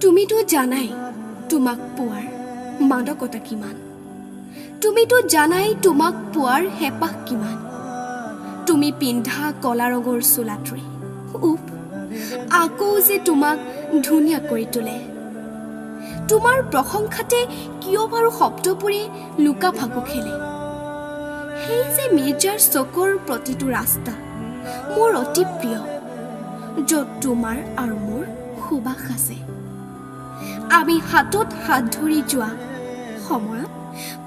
তুমিতো জানাই তোমাক পোৱাৰ মাদকতা কিমান। তুমিতো জানাই তোমাক পোৱাৰ হেঁপাহ কিমান। তুমি পিন্ধা কলা ৰঙৰ চোলাটোৱে উফ আকৌ যে তোমাক ধুনীয়া কৰি তোলে। তোমাৰ প্ৰশংসাতে কিয় বাৰু শব্দবোৰে লুকা ভাকু খেলে। সেই যে মিৰ্জাৰ চকুৰ প্ৰতিটো ৰাস্তা মোৰ অতি প্ৰিয়, য'ত তোমাৰ আৰু মোৰ সুবাস আছে। আমি হাতত হাত ধৰি যোৱা সময়ত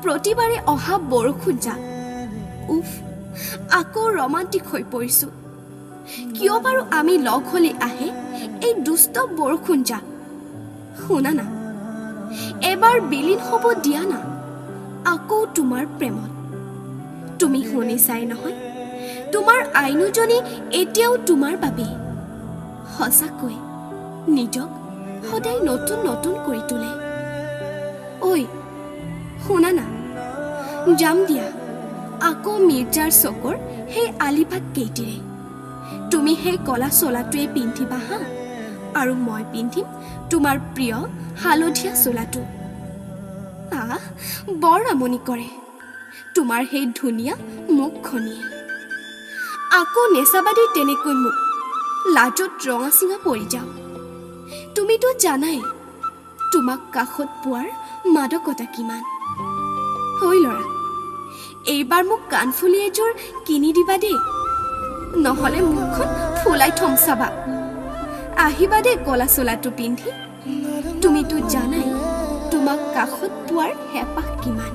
প্ৰতিবাৰে অহা বৰষুণ যাক উফ আকৌ ৰোমান্টিক হৈ পৰিছোঁ। কিয় বাৰু আমি লগ হ'লে আহে এই দুষ্ট বৰষুণ যাক। শুনা না, এবাৰ বিলীন হ'ব দিয়া না আকৌ তোমাৰ প্ৰেমত। তুমি শুনিছাই নহয়, তোমাৰ আইনুজনী এতিয়াও তোমাৰ বাবেই। সঁচাকৈ নিজক সদায় নতুন নতুন কৰি তোলে। ঐ শুনা না, যাম দিয়া আকৌ মিৰ্জাৰ চকুৰ সেই আলিবাট কেইটিৰে। তুমি সেই কলা চোলাটোৱে পিন্ধিবা হা, আৰু মই পিন্ধিম তোমাৰ প্ৰিয় হালধীয়া চোলাটো। বৰ আমনি কৰে তোমাৰ সেই ধুনীয়া মুখখনিয়ে। আকৌ নেচাবাদী তেনেকৈ মোক লাজত ৰঙা চিঙা পৰি যাওঁ। তুমিতো জানাই তোমাক কাষত পোৱাৰ মাদকতা কিমান। ঐ ল'ৰা, এইবাৰ মোক কাণফুলি এযোৰ কিনি দিবা দেই, নহ'লে মুখখন ফুলাই থম চাবা। আহিবা দেই কলা চোলাটো পিন্ধি। তুমিতো জানাই তোমাক কাষত পোৱাৰ হেঁপাহ কিমান।